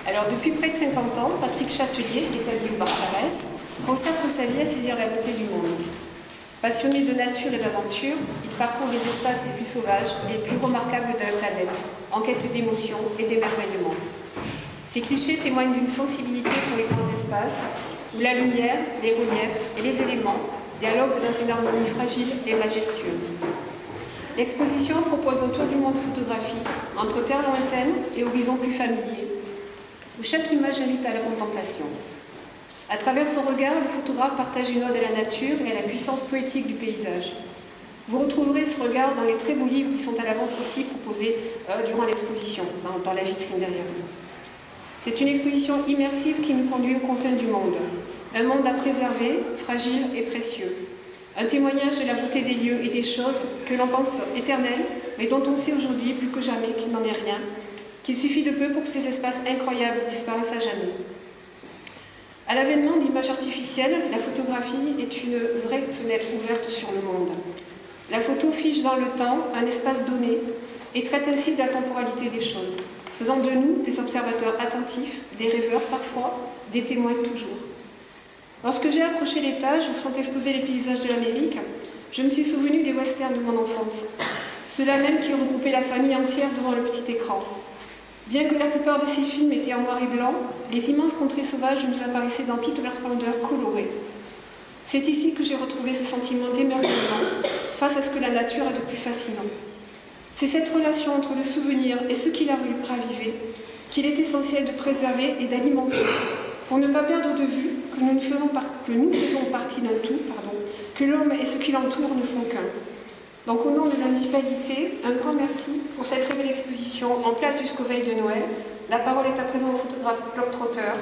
Alors, depuis près de 50 ans, Patrick Châtelier, établi au Barcarès, consacre sa vie à saisir la beauté du monde. Passionné de nature et d'aventure, il parcourt les espaces les plus sauvages et les plus remarquables de la planète, en quête d'émotions et d'émerveillement. Ces clichés témoignent d'une sensibilité pour les grands espaces, où la lumière, les reliefs et les éléments dialoguent dans une harmonie fragile et majestueuse. L'exposition propose un tour du monde photographique entre terres lointaines et horizons plus familiers, où chaque image invite à la contemplation. À travers son regard, le photographe partage une ode à la nature et à la puissance poétique du paysage. Vous retrouverez ce regard dans les très beaux livres qui sont à la vente ici, proposés durant l'exposition, dans la vitrine derrière vous. C'est une exposition immersive qui nous conduit aux confins du monde. Un monde à préserver, fragile et précieux. Un témoignage de la beauté des lieux et des choses que l'on pense éternelles, mais dont on sait aujourd'hui plus que jamais qu'il n'en est rien, qu'il suffit de peu pour que ces espaces incroyables disparaissent à jamais. À l'avènement de l'image artificielle, la photographie est une vraie fenêtre ouverte sur le monde. La photo fige dans le temps un espace donné et traite ainsi de la temporalité des choses, faisant de nous des observateurs attentifs, des rêveurs parfois, des témoins toujours. Lorsque j'ai approché l'étage où sont exposés les paysages de l'Amérique, je me suis souvenu des westerns de mon enfance, ceux-là même qui ont regroupé la famille entière devant le petit écran. Bien que la plupart de ces films étaient en noir et blanc, les immenses contrées sauvages nous apparaissaient dans toute leur splendeur colorée. C'est ici que j'ai retrouvé ce sentiment d'émerveillement face à ce que la nature a de plus fascinant. C'est cette relation entre le souvenir et ce qu'il a ravivé qu'il est essentiel de préserver et d'alimenter pour ne pas perdre de vue que nous faisons partie d'un tout, que l'homme et ce qui l'entoure ne font qu'un. Donc au nom de la municipalité, un grand merci pour cette très belle exposition en place jusqu'aux veilles de Noël. La parole est à présent au photographe globe-trotteur.